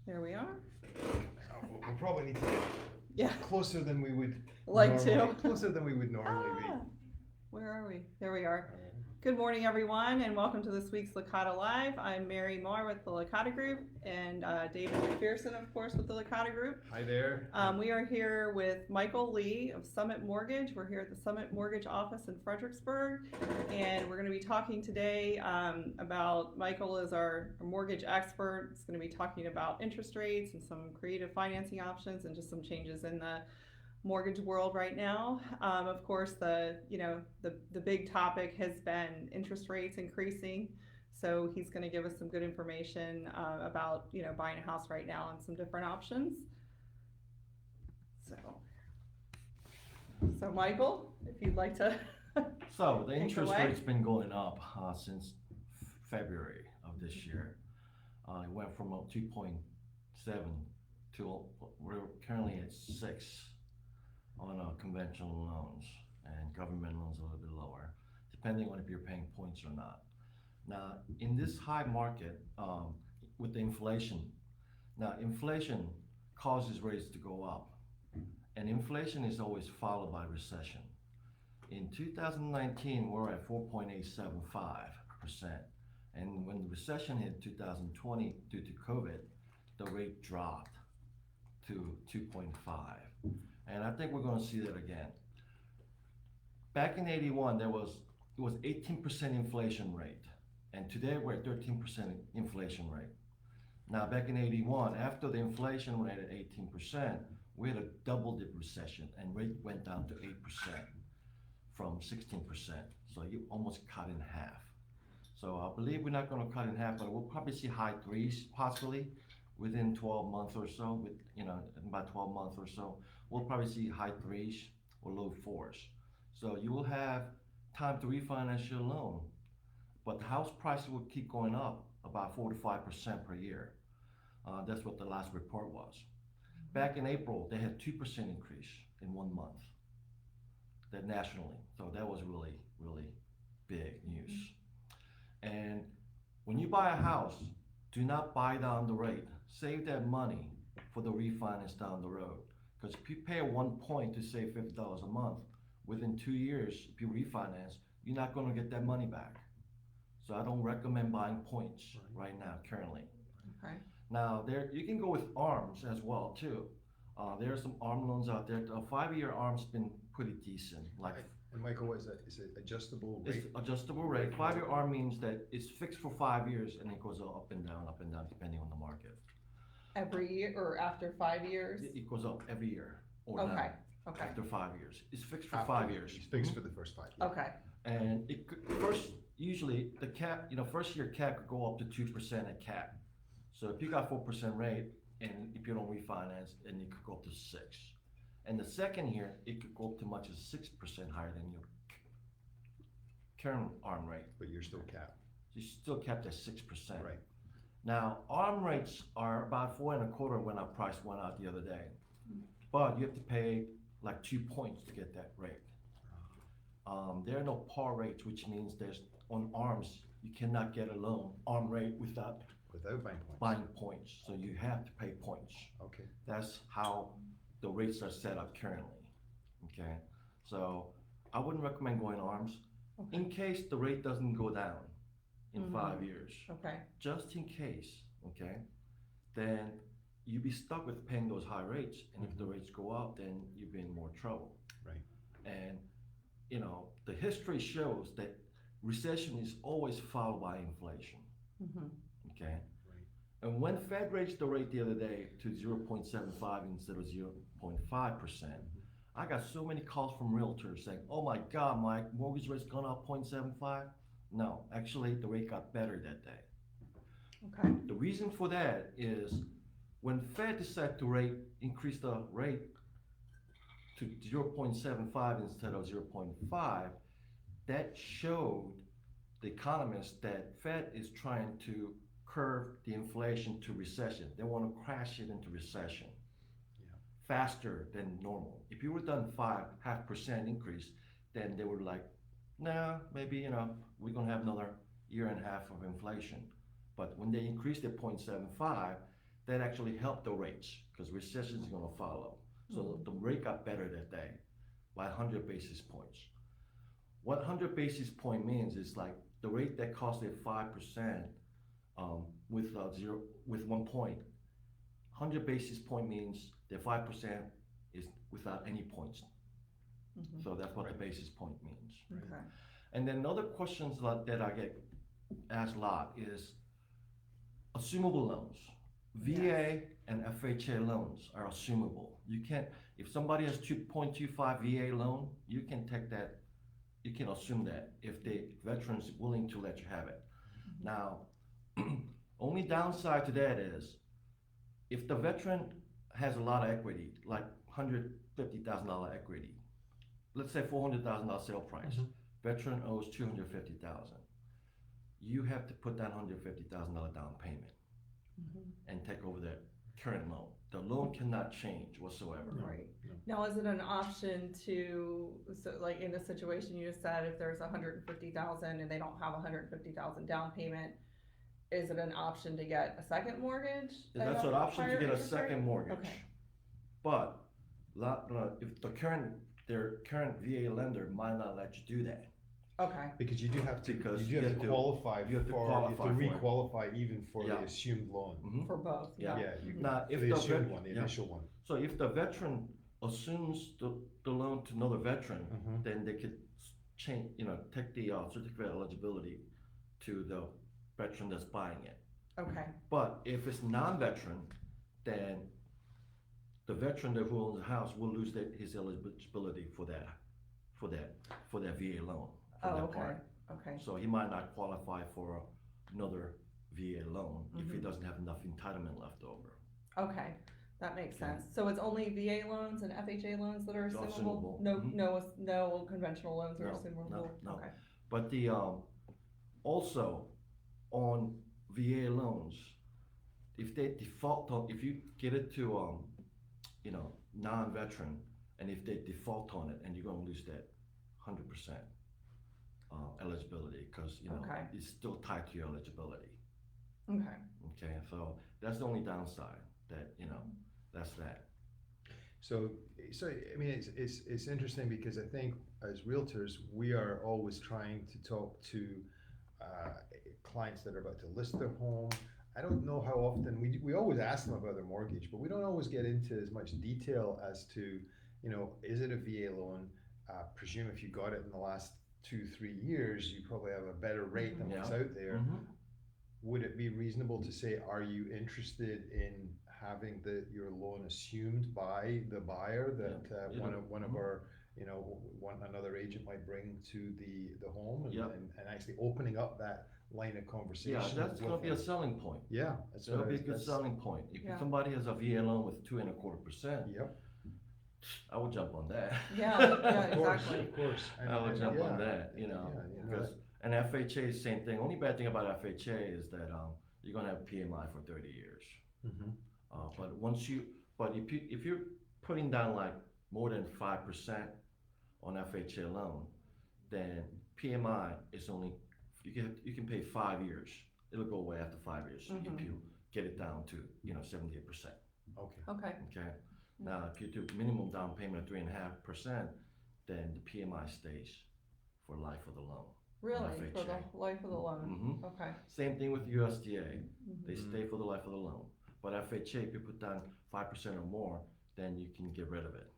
There we are. We'll probably need to get Yeah, closer than we would like normally, to. closer than we would normally Ah, where are we? There we are. be. Good morning, everyone, and welcome to this week's LicataLive. I'm Mary Moore with the Licata Group, and David McPherson, of course, with the Licata Group. Hi there. We are here with Michael Lee of Summit Mortgage. We're here at the Summit Mortgage office in Fredericksburg, and we're going to be talking today about Michael is our mortgage expert. It's going to be talking about interest rates and some creative financing options and just some changes in the mortgage world right now. Of course, the big topic has been interest rates increasing. So he's going to give us some good information about buying a house right now and some different options. So Michael, if you'd like to. So the Take interest away. rate's been going up since February of this year. It went from 2.7 to we're currently at 6 on conventional loans, and government loans a little bit lower, depending on if you're paying points or not. Now, in this high market, with the inflation, inflation causes rates to go up, and inflation is always followed by recession. In 2019, we're at 4.875%, and when the recession hit 2020 due to COVID, the rate dropped to 2.5, and I think we're going to see that again. Back in '81, it was 18% inflation rate, and today we're at 13% inflation rate. Now, back in '81, after the inflation rate at 18%, we had a double-dip recession, and rate went down to 8% from 16%. So you almost cut in half. So I believe we're not going to cut in half, but we'll probably see high threes possibly within 12 months or so. With in about 12 months or so, we'll probably see high threes or low fours. So you will have time to refinance your loan, but the house prices will keep going up about 4 to 5% per year. That's what the last report was. Back in April, they had 2% increase in 1 month. That nationally, so that was really, really big news. And when you buy a house, do not buy down the rate. Save that money for the refinance down the road. Because if you pay 1 point to save $50 a month, within 2 years, if you refinance, you're not going to get that money back. So I don't recommend buying points right now, currently. Okay. Now, there you can go with ARMs as well too. There are some ARM loans out there. A 5-year ARM's been pretty decent. Like And Michael, is it adjustable rate? it's adjustable rate. 5-year ARM means that it's fixed for 5 years and it goes up and down, depending on the market. Every year or after 5 years? It goes up every year or Okay. now. Okay. After 5 years, it's fixed for After- 5 years. It's fixed for the first 5 years. Okay. And it could, first usually the cap, first year cap could go up to 2% at cap. So if you got 4% rate, and if you don't refinance, and it could go up to 6. And the second year, it could go up to much as 6% higher than your current ARM rate. But you're still capped. So you're still capped at 6%. Right. Now, ARM rates are about 4.25 when our price went out the other day. But you have to pay like 2 points to get that rate. There are no par rates, which means there's on ARMs, you cannot get a loan ARM rate without Without buying points. buying points. So you have to pay points. Okay. That's how the rates are set up currently. Okay, so I wouldn't recommend going ARMs Okay. in case the rate doesn't go down in 5 years. Okay. Just in case, okay, then you'd be stuck with paying those high rates, and if the rates go up, then you'd be in more trouble. Right. And the history shows that recession is always followed by inflation. Mm-hmm. Okay. Right. And when Fed raised the rate the other day to 0.75 instead of 0.5%, I got so many calls from realtors saying, "Oh my God, my mortgage rate's gone up 0.75." No, actually, the rate got better that day. Okay. The reason for that is when Fed decided to increase the rate to 0.75 instead of 0.5, that showed the economists that Fed is trying to curve the inflation to recession. They want to crash it into recession faster than normal. If you were done 0.5% increase, then they were like, nah, maybe we're gonna have another year and a half of inflation. But when they increased it 0.75, that actually helped the rates because recession is going to follow. So the rate got better that day by 100 basis points. What 100 basis point means is like the rate that costed 5% with 1 point. 100 basis point means that 5% is without any points. So that's what the basis point means. Okay. And then other questions that I get asked a lot is assumable loans. VA and FHA loans are assumable. You can't, if somebody has 2.25 VA loan, you can take that, you can assume that if the veteran's willing to let you have it. Now, only downside to that is if the veteran has a lot of equity, like $150,000 equity, let's say $400,000 sale price, veteran owes $250,000. You have to put that $150,000 down payment and take over the current loan. The loan cannot change whatsoever. Right. Now, is it an option to, so like in the situation you just said, if there's 150,000 and they don't have 150,000 down payment, is it an option to get a second mortgage? That's an option to get a second mortgage. Okay. But if their current VA lender might not let you do that. Okay. Because you do have to, Because you do have to qualify you have to for, qualify to for it. re-qualify even for the Yeah. assumed loan. For both. Yeah, you Now, if the the assumed vet- one, the yeah. initial one. So if the veteran assumes the loan to another veteran, then they could change, take the certificate of eligibility to the veteran that's buying it. Okay. But if it's non-veteran, then the veteran who owns the house will lose his eligibility for that VA loan. For Oh, that okay. part. Okay. So he might not qualify for another VA loan if he doesn't have enough entitlement left over. Okay. That makes sense. So it's only VA loans and FHA loans that are They're assumable? assumable. No conventional loans are No, assumable? no. Okay. But the also on VA loans, if they default on, if you get it to non-veteran, and if they default on it, and you're gonna lose that 100% eligibility because Okay. it's still tied to your eligibility. Okay. Okay, so that's the only downside that that's that. So I mean, it's interesting because I think as realtors, we are always trying to talk to clients that are about to list their home. I don't know how often, we always ask them about their mortgage, but we don't always get into as much detail as to, is it a VA loan? Presume if you got it in the last 2-3 years, you probably have a better rate than what's out there. Would it be reasonable to say, are you interested in having your loan assumed by the buyer that one of our, another agent might bring to the home and actually opening up that line of conversation? Yeah, that's going to be a selling point. Yeah, That'll be a good selling point. If somebody has a VA loan with 2.25%, I would jump on that. Yeah, exactly. Of course. I would jump on that, because and FHA is the same thing. Only bad thing about FHA is that you're gonna have PMI for 30 years. But if you're putting down like more than 5% on FHA loan, then PMI is only you can pay 5 years. It'll go away after 5 years if you get it down to 78%. Okay. Okay. Now, if you do minimum down payment of 3.5%, then the PMI stays for life of the loan. Really? FHA. For the life of the loan? Okay. Same thing with USDA. They stay for the life of the loan. But FHA, if you put down 5% or more, then you can get rid of it.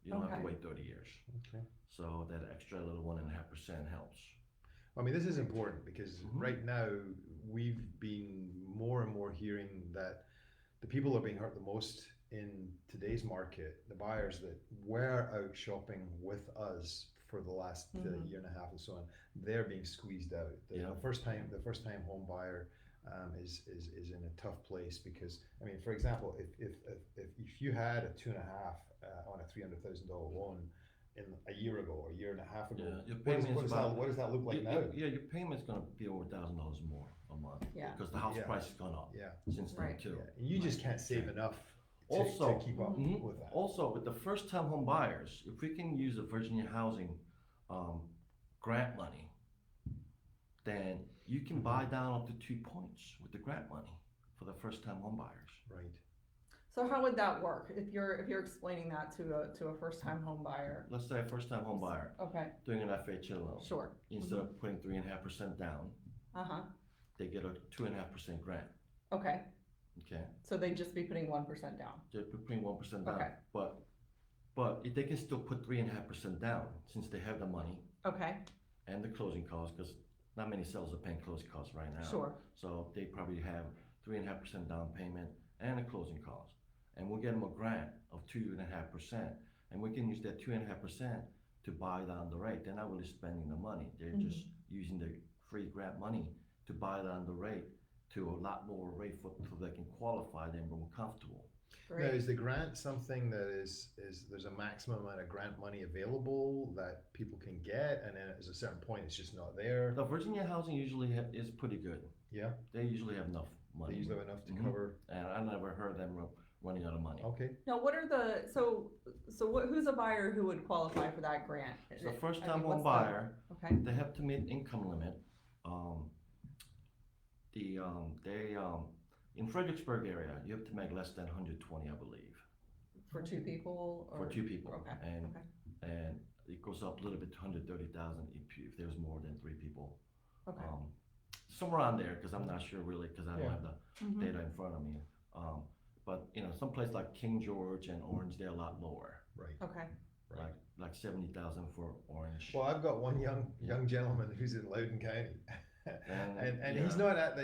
You don't have to wait 30 years. Okay. So that extra little 1.5% helps. I mean, this is important because right now we've been more and more hearing that the people that are being hurt the most in today's market, the buyers that were out shopping with us for the last year and a half and so on, they're being squeezed out. The first time home buyer is in a tough place because, I mean, for example, if you had a 2.5 on a $300,000 loan in a year ago or a year and a half ago, what does that look like now? Your payment's going to be over $1,000 more a month because the house price has gone up since then too. Yeah. And you just can't save enough to keep up with that. Also, with the first-time home buyers, if we can use the Virginia Housing grant money, then you can buy down up to 2 points with the grant money for the first-time home buyers. Right. So how would that work if you're explaining that to a first time home buyer? Let's say a first-time home buyer Okay, doing an FHA loan. sure. Instead of putting 3.5% down, Uh-huh. they get a 2.5% grant. Okay. Okay, So they'd just be putting 1% down. they're putting 1% down, Okay. but if they can still put 3.5% down since they have the money Okay, and the closing costs, because not many sellers are paying closing costs right now. sure. So they probably have 3.5% down payment and a closing cost. And we'll get them a grant of 2.5%. And we can use that 2.5% to buy down the rate. They're not really spending the money. They're just using the free grant money to buy down the rate to a lot lower rate so they can qualify them more comfortable. Now, Great. is the grant something that is there's a maximum amount of grant money available that people can get, and then at a certain point it's just not there? The Virginia housing usually is pretty good. Yeah, They usually have enough money. they usually have enough to Mhm. cover. And I never heard them running out of money. Okay. Now, what are the, who's a buyer who would qualify for that grant? So first I time mean, home what's the- buyer, Okay, they have to meet income limit. In Fredericksburg area, you have to make less than 120, I believe, for two people or? for two people. Okay, And okay. and it goes up a little bit to 130,000 if there's more than three people. Okay. Somewhere around there, because I'm not sure really, because I don't Yeah. have the Mhm. data in front of me. But some place like King George and Orange, they're a lot lower, Right. Okay, Right. like 70,000 for Orange. Well, I've got one young gentleman who's in Loudoun County, and yeah. he's not at the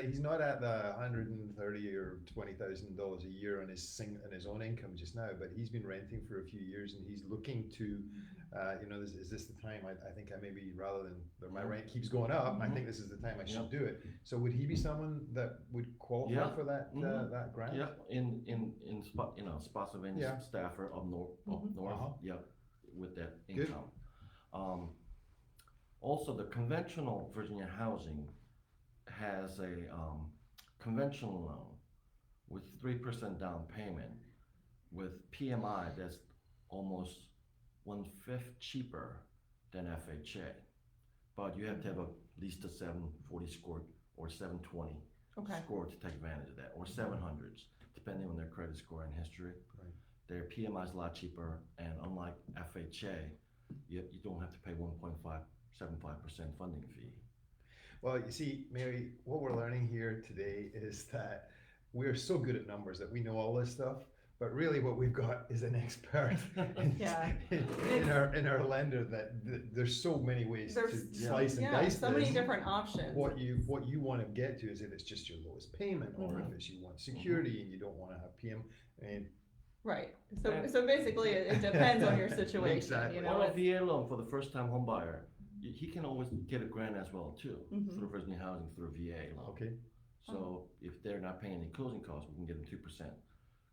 $130,000 or $20,000 a year on his own income just now, but he's been renting for a few years, and he's looking to, is this the time? I think I maybe rather than my rent keeps going up, I think this is the time I should do it. So would he be someone that would qualify Yeah. for that Mhm. that grant? Yeah, in Spotsylvania, Yeah. Stafford up north, Uh-huh. yeah, with that Good. income. Also, the conventional Virginia housing has a conventional loan with 3% down payment with PMI that's almost 1/5 cheaper than FHA. But you have to have at least a 740 score or 720 okay, score to take advantage of that, or 700s, depending on their credit score and history. Right. Their PMI is a lot cheaper, and unlike FHA, you don't have to pay 1.575% funding fee. Well, you see, Mary, what we're learning here today is that we're so good at numbers that we know all this stuff, but really what we've got is an expert Yeah. in our lender that there's so many ways to There's- slice and yeah, dice so many this. different options. What you want to get to is if it's just your lowest payment, or if it's you want security and you don't want to have PM. I mean, Right, so basically it depends on your situation, Exactly. you know? Well, a it's- VA loan for the first-time home buyer, he can always get a grant as well too, Mhm. through Virginia Housing, through a VA loan. okay, So if they're not paying any closing costs, we can get them 2%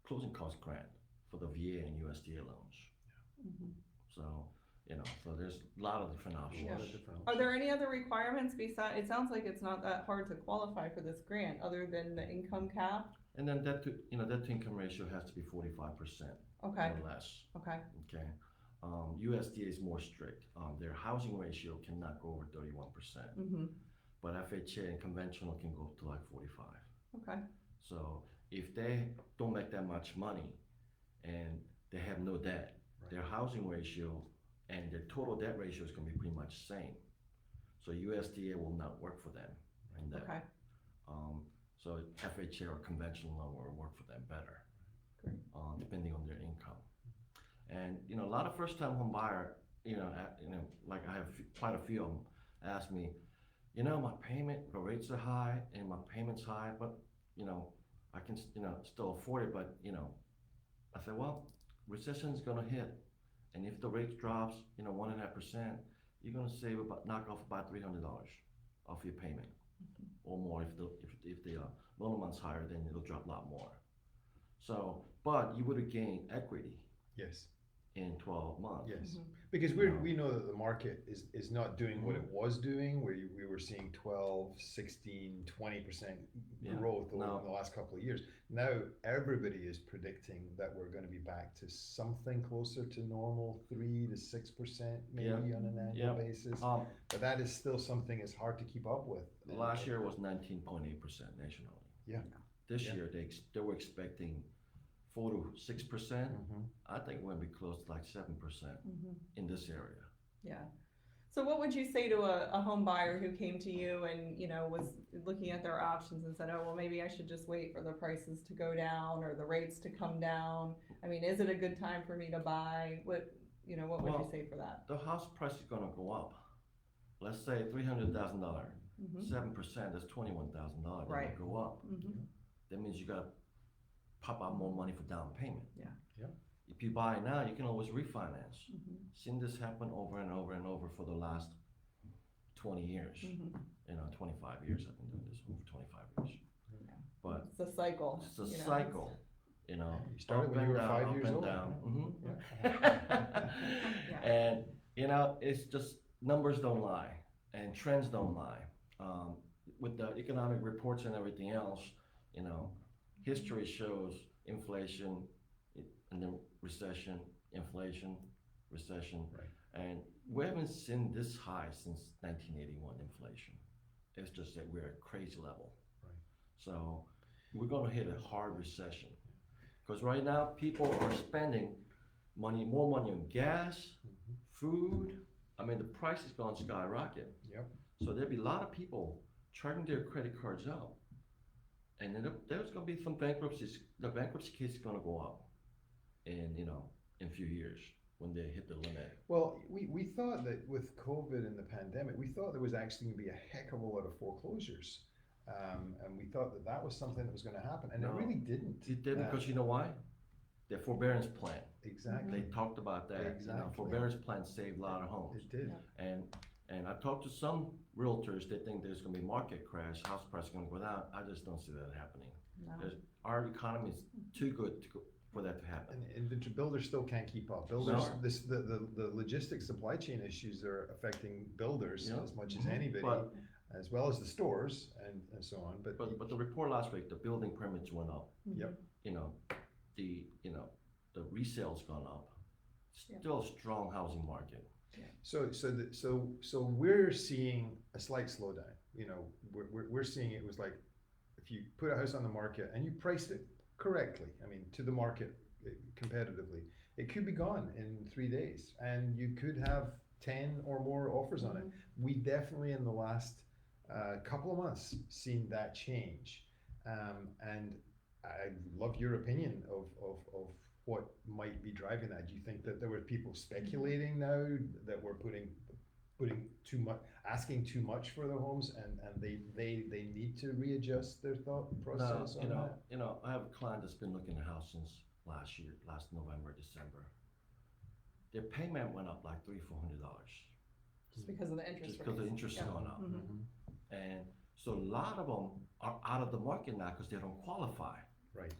closing cost grant for the VA and USDA loans. Mhm. So, so there's a lot of different a options. lot of different Are there any other requirements besides, it sounds like it's not that hard to qualify for this grant, other than the income cap? And then debt to income ratio has to be 45% Okay, or less, okay, okay? USDA is more strict. Their housing ratio cannot go over 31%, mhm, but FHA and conventional can go up to like 45. okay, So if they don't make that much money and they have no debt, Right. their housing ratio and their total debt ratio is gonna be pretty much the same. So USDA will not work for them in that. okay, So FHA or conventional loan will work for them better, Great. Depending on their income. And a lot of first-time home buyer, like I have quite a few of them ask me, my payment, the rates are high and my payment's high, but I can still afford it. But I said, well, recession's gonna hit, and if the rate drops 1.5%, you're gonna knock off about $300 off your payment, or more if the loan amount's higher, then it'll drop a lot more. So, but you would have gained equity yes, in 12 months. yes, Mhm. because No. we know that the market is not doing what it was doing, where we were seeing 12, 16, 20% Yeah. growth No. over the last couple of years. Now everybody is predicting that we're going to be back to something closer to normal, 3 to 6% maybe on an annual Yeah. basis. Um, But that is still something that's hard to keep up with. Last year was 19.8% nationally. Yeah. This Yeah. year, they were expecting 4 to 6%. Mhm. I think we're gonna be close to like 7% Mhm. in this area. Yeah. So what would you say to a home buyer who came to you and, was looking at their options and said, oh, well, maybe I should just wait for the prices to go down or the rates to come down? I mean, is it a good time for me to buy? What would you Well, say for that? the house price is gonna go up. Let's say $300,000, Mhm. 7% is $21,000. They're Right. gonna go up. Mhm. That means you gotta pop out more money for down payment. Yeah. Yep. If you buy now, you can always refinance. Mhm. Seen this happen over and over and over for the last 20 years. Mhm. 25 years. I've been doing this over 25 years. Yeah. But It's a cycle. it's a you know, cycle, you know. You started up when you and were down, 5 up years and old. down. Mhm. Yeah. And it's just numbers don't lie, and trends don't lie. With the economic reports and everything else, history shows inflation, and then recession, inflation, recession, Right. and we haven't seen this high since 1981 inflation. It's just that we're at crazy level. Right. So we're gonna hit a hard recession. Because right now, people are spending more money on gas, Mhm. food. I mean, the price is going to skyrocket. Yep. So there'll be a lot of people charging their credit cards out. And then there's going to be some bankruptcies. The bankruptcy case is going to go up in a few years when they hit the limit. Well, we thought that with COVID and the pandemic, we thought there was actually going to be a heck of a lot of foreclosures. And we thought that that was something that was going to happen, and No. it really didn't. It didn't, because you know why? Their forbearance plan. Exactly. They talked about that. Exactly. Forbearance plan saved a lot of homes. It did. Yeah. And I talked to some realtors that think there's going to be market crash, house price is going to go down. I just don't see that happening. No. Our economy is too good for that to happen. And the builders still can't keep up. Builders, No. the logistics supply chain issues are affecting builders Yeah. as much as anybody, But- as well as the stores and so on. But the report last week, the building permits went up. Yep. The resale's gone up. Still a strong housing market. So we're seeing a slight slowdown. We're seeing it was like if you put a house on the market and you priced it correctly, I mean to the market competitively, it could be gone in 3 days, and you could have 10 or more offers on it. We definitely in the last couple of months seen that change, and I love your opinion of what might be driving that. Do you think that there were people speculating now that we're putting too much, asking too much for the homes, and they need to readjust their thought process on that? I have a client that's been looking at a house since last November, December. Their payment went up like $300-400. Just because of the interest Just because the rates. interest is Yeah. going up. Mhm. And so a lot of them are out of the market now because they don't qualify. Right.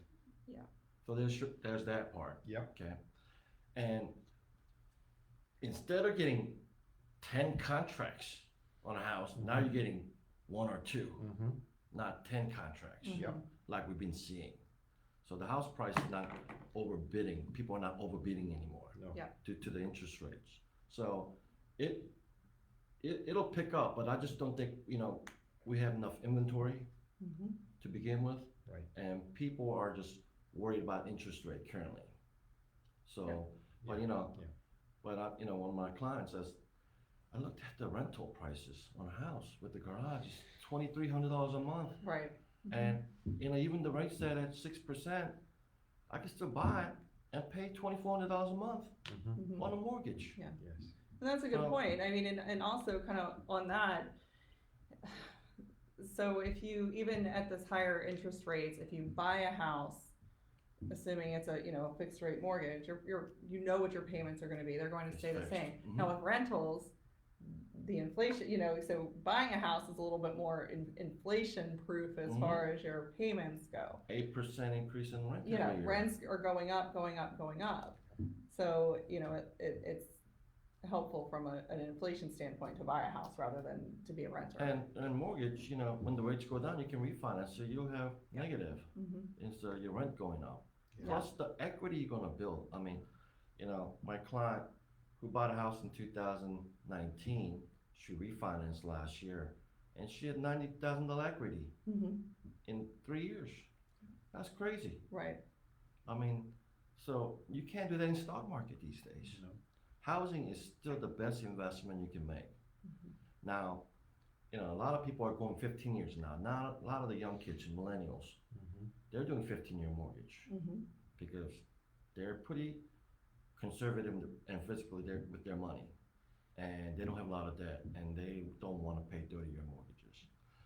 So there's that part. Yep. Okay. And instead of getting 10 contracts on a house, now you're getting 1 or 2, Mm-hmm. not 10 contracts. Yep. Like we've been seeing. So the house price is not overbidding. People are not overbidding anymore. No. Yeah. Due to the interest rates. So it'll pick up, but I just don't think, we have enough inventory Mhm. to begin with. Right. And people are just worried about interest rate currently. So, Yeah. but Yeah. one of my clients says, I looked at the rental prices on a house with the garage, it's $2,300 a month. Right. And, even the rate set at 6%, I can still buy it and pay $2,400 a month Mm-hmm. Mhm. on a mortgage. Yeah. Yes. And that's a good So- point. I mean, and also kind of on that, so if you, even at this higher interest rates, if you buy a house, assuming it's a fixed rate mortgage, you're what your payments are gonna be, they're going to It's stay the fixed. same. Mhm. Now with rentals, the inflation, so buying a house is a little bit more inflation proof as Mhm. far as your payments go. 8% increase in rent every year. Rents are going up, going up, going up. So, it's helpful from an inflation standpoint to buy a house rather than to be a renter. And mortgage, when the rates go down, you can refinance, so you'll have negative Mhm. instead of your rent going up. Yeah. Plus the equity you're gonna build. I mean, my client who bought a house in 2019, she refinanced last year, and she had $90,000 equity Mhm. in 3 years. That's crazy. Right. I mean, so you can't do that in stock market these days. You know? Housing is still the best investment you can make. Mhm. Now, a lot of people are going 15 years now. Now, a lot of the young kids, millennials, Mhm. they're doing 15-year mortgage Mhm. because they're pretty conservative and physically there with their money, and they don't have a lot of debt, and they don't want to pay 30-year mortgages.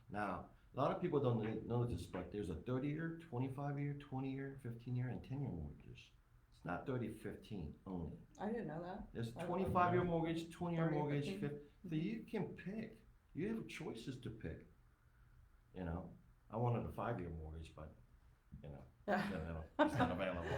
Now, a lot of people don't know this, but there's a 30-year, 25-year, 20-year, 15-year, and 10-year mortgages. It's not 30, 15 only. I didn't know that. There's I don't know. 25-year mortgage, 20-year 30, mortgage, 15. 50. So you can pick. You have choices to pick. I wanted a 5-year mortgage, but it's not available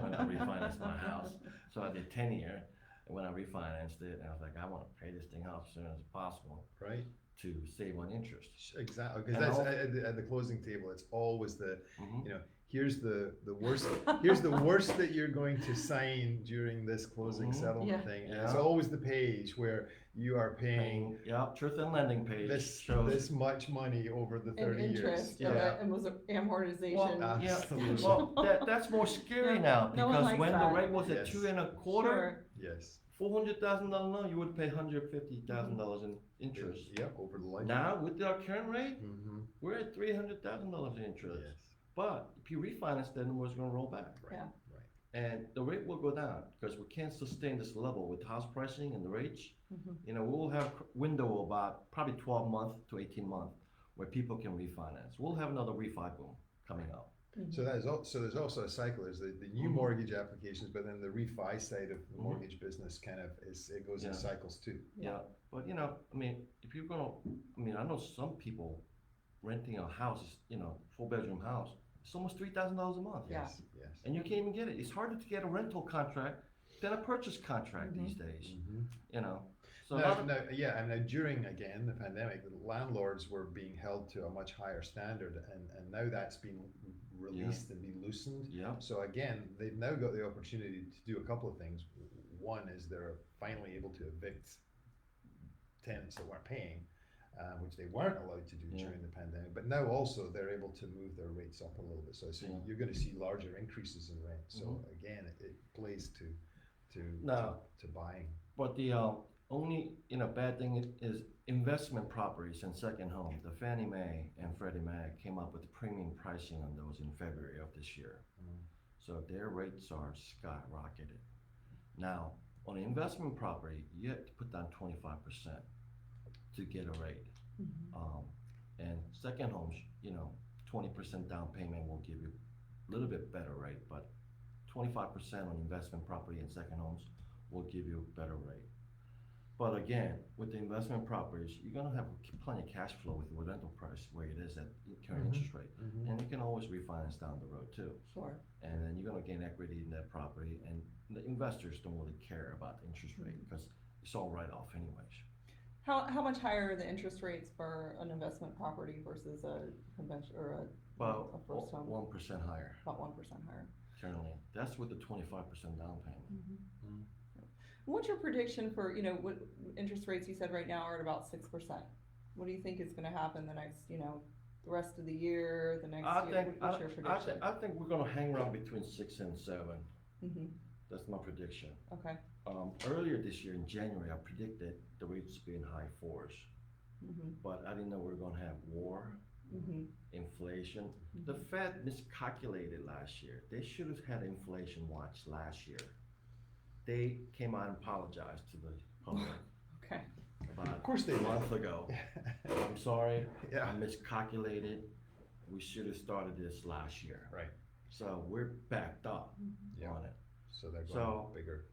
when I refinanced my house. So I did 10-year, and when I refinanced it, I was like, I want to pay this thing off as soon as possible Right. to save on interest. Exactly, because And that's all- at the closing table. It's always the Mhm. here's the worst. Here's the worst that you're going to sign during this closing Mhm. settlement Yeah. thing, and it's Yeah. always the page where you are paying Yeah, truth and lending page this shows. this much money over the And 30 interest, years. and was it amortization? Well, Yeah, Absolutely. well, that's more scary Yeah, now no one because likes when that. the rate was at Yes. 2.25, Sure. Yes. $400,000 loan, you would pay $150,000 in interest. Yeah, over the life. Now with our current rate, Mm-hmm. we're at $300,000 in interest. Yes. But if you refinance, then it's going to roll back, Right. Yeah. Right. and the rate will go down because we can't sustain this level with house pricing and the rates. Mhm. We'll have window about probably 12 months to 18 months where people can refinance. We'll have another refi boom coming up. So there's also a cycle. There's the new Mhm. mortgage applications, but then the refi side of the Mhm. mortgage business kind of it goes in Yeah. cycles too. Yeah, but if you're gonna, I know some people renting a house, 4-bedroom house, it's almost $3,000 a month. Yeah. Yes. Yes. And you can't even get it. It's harder to get a rental contract than a purchase contract these days. Mm-hmm. So a lot of, And now during again the pandemic, the landlords were being held to a much higher standard, and now that's been released and been loosened. yeah, So again, they've now got the opportunity to do a couple of things. One is they're finally able to evict tenants that weren't paying, which they weren't allowed to do Yeah. during the pandemic. But now also they're able to move their rates up a little bit. So Yeah. you're going to see larger increases in rent. So Mhm. again, it plays to Now- to buying. but the only bad thing is investment properties and second home. The Fannie Mae and Freddie Mac came up with premium pricing on those in February of this year. Mm. So their rates are skyrocketed. Now, on an investment property, you have to put down 25% to get a rate. Mhm. And second homes, 20% down payment will give you a little bit better rate, but 25% on investment property and second homes will give you a better rate. But again, with the investment properties, you're gonna have plenty of cash flow with the rental price where it is at current Mhm. interest rate. Mm-hmm. And you can always refinance down the road too. Sure. And then you're gonna gain equity in that property, and the investors don't really care about the interest rate because it's all write off anyways. How much higher are the interest rates for an investment property versus a convention or a About first home? 1% higher About 1% higher. currently. That's with the 25% down payment. Mm. What's your prediction for, what interest rates you said right now are at about 6%? What do you think is gonna happen the next, the rest of the year, the next year? What's your prediction? I think we're gonna hang around between 6 and 7. Mhm. That's my prediction. Okay. Earlier this year in January, I predicted the rates would be in high 4s, Mhm. but I didn't know we were gonna have war, Mhm. inflation. The Fed miscalculated last year. They should have had inflation watch last year. They came out and apologized to the public Okay. about Of course they a did. month ago. I'm sorry, Yeah. I miscalculated. We should have started this last year. Right. So we're backed up Yeah. on it. So they're going So- bigger.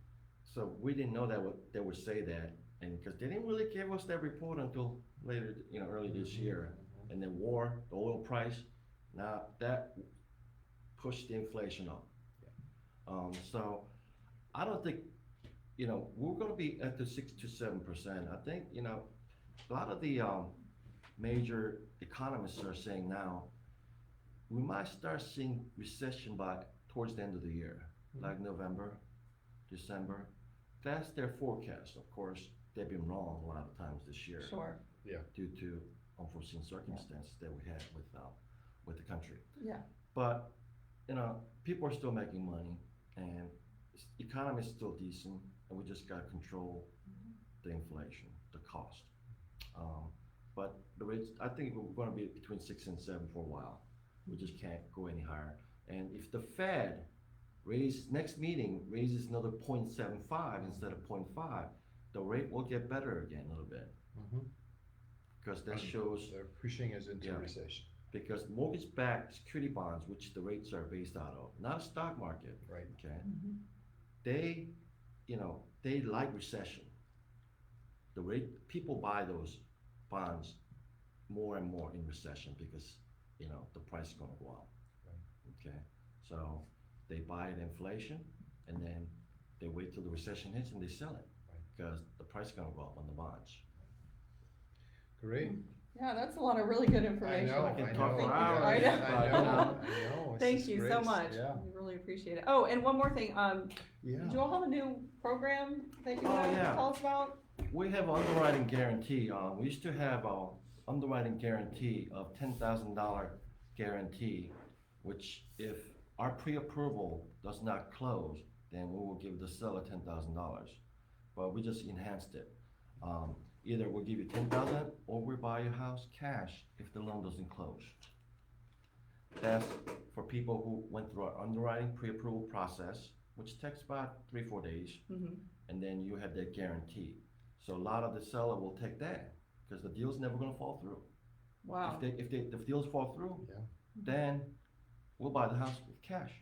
So we didn't know they would say that, and because they didn't really give us that report until later, early this year. And then war, the oil price, now that pushed the inflation up. So I don't think, we're gonna be at the 6 to 7%. I think, a lot of the major economists are saying now, we might start seeing recession towards the end of the year, like November, December. That's their forecast. Of course, they've been wrong a lot of times this year Sure. due to unforeseen circumstances that we had with the country. Yeah. But you know, people are still making money, and economy is still decent, and we just gotta control the inflation, the cost. Um, but the rates, I think we're gonna be between 6 and 7 for a while. We just can't go any higher. And if the Fed next meeting raises another 0.75 instead of 0.5, the rate will get better again a little bit. Mhm. Because that shows, They're pushing us into Yeah. recession, because mortgage-backed security bonds, which the rates are based out of, not a stock market, right? okay? They, they like recession. The rate, people buy those bonds more and more in recession because, the price is gonna go up. Okay, so they buy at inflation and then they wait till the recession hits and they sell it. Because the price is gonna go up on the bonds. Great. Yeah, that's a lot of really good information. I know, I can I talk know. for Yeah, hours, I know. I know. This Thank is you great. so much. Yeah, We really appreciate it. Oh, and one more thing. yeah. Do you all have a new program that you Oh, want to yeah. tell us about? We have underwriting guarantee. We used to have a underwriting guarantee of $10,000 guarantee, which if our pre-approval does not close, then we will give the seller $10,000. But we just enhanced it. Either we'll give you 10,000 or we buy your house cash if the loan doesn't close. That's for people who went through our underwriting pre-approval process, which takes about 3-4 days, Mm-hmm. and then you have that guarantee. So a lot of the seller will take that because the deal's never going to fall through. Wow. If the deals fall through, Yeah. then we'll buy the house with cash.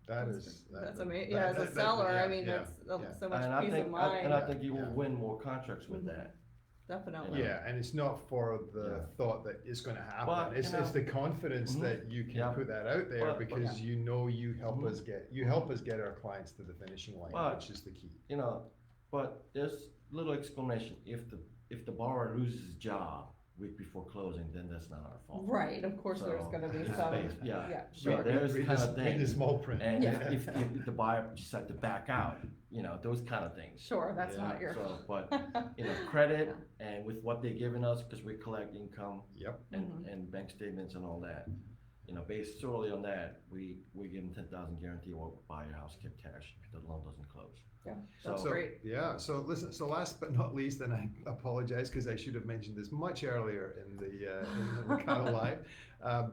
That's amazing. Yeah, as a seller, I mean, that's so much And I peace think of mind. and I think you will Yeah. win more contracts with Mhm. that. Definitely. Yeah, and it's not for the Yeah. thought that it's going to happen. But, It's the confidence Mhm. that you can Yeah. put that out there But- because you know you help Mhm. us get our clients to the finishing line, But- which is the key. But there's little exclamation. If the borrower loses his job week before closing, then that's not our fault. Right. Of course, there's So, going to be it's some. based- yeah. So Sure. there's Read kind this- of read the things. small print. And Yeah. if the buyer decides to back out, those kind of things. Sure, that's Yeah. not your. So, but, credit and with what they're giving us, because we collect income Yep. and bank statements and all that, based solely on that, we give them 10,000 guarantee or buy your house, get cash if the loan doesn't close. Yeah, that's So- great. Yeah, so listen, so last but not least, and I apologize because I should have mentioned this much earlier in the LicataLive,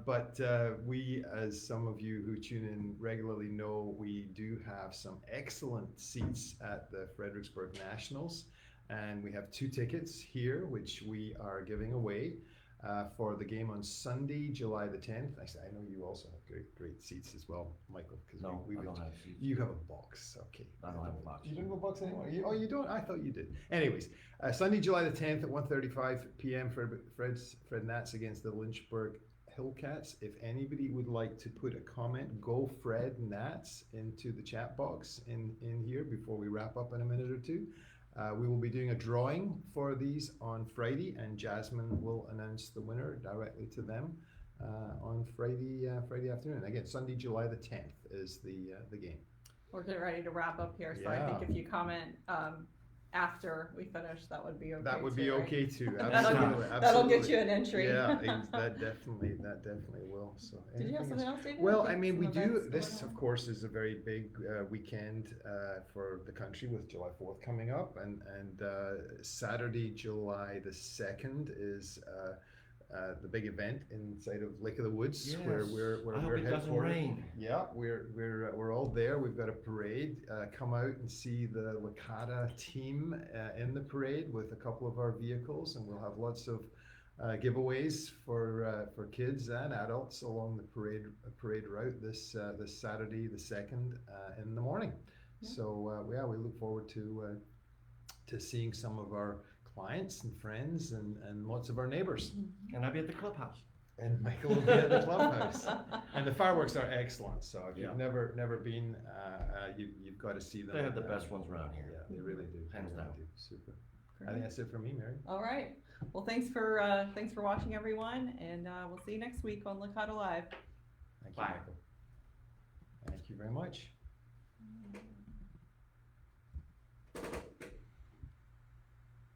but we, as some of you who tune in regularly know, we do have some excellent seats at the Fredericksburg Nationals, and we have 2 tickets here, which we are giving away. For the game on Sunday, July the 10th. I know you also have great seats as well, Michael. Because No, I don't have seats. You have a box, okay. I don't have a box. You don't have a box anymore? You don't? I thought you did. Anyways, Sunday, July the 10th at 1:35 p.m. Fred Nats against the Lynchburg Hillcats. If anybody would like to put a comment, go Fred Nats into the chat box in here before we wrap up in a minute or two. We will be doing a drawing for these on Friday, and Jasmine will announce the winner directly to them on Friday afternoon. Again, Sunday, July the 10th is the game. We're getting ready to wrap up here, so I Yeah. think if you comment after we finish, that would be okay. That would be too, right? okay too. That'll Absolutely. That'll get you an entry. Yeah, that definitely will. So. Did you have anything something else? else, David? Well, Like I mean, some we do. events This, going of on? course, is a very big weekend for the country with July 4th coming up, and Saturday, July the 2nd is the big event inside of Lake of the Woods, where Yes. we're I hope it doesn't headquartered. rain. Yeah, we're all there. We've got a parade. Come out and see the Licata team in the parade with a couple of our vehicles, and we'll have lots of giveaways for kids and adults along the parade route this Saturday the 2nd in the morning. Yeah. So we look forward to seeing some of our clients and friends and lots of our neighbors. And I'll be at the clubhouse. And Michael will be at the clubhouse. And the fireworks are excellent. So if you've Yeah. never been, you've got to see them. They have the best ones around here. Yeah, they really do. Hands They really down. do. Super. I Great. think that's it for me, Mary. All right. Well, thanks for watching, everyone, and we'll see you next week on LicataLive. Thank you, Bye. Michael. Thank you very much.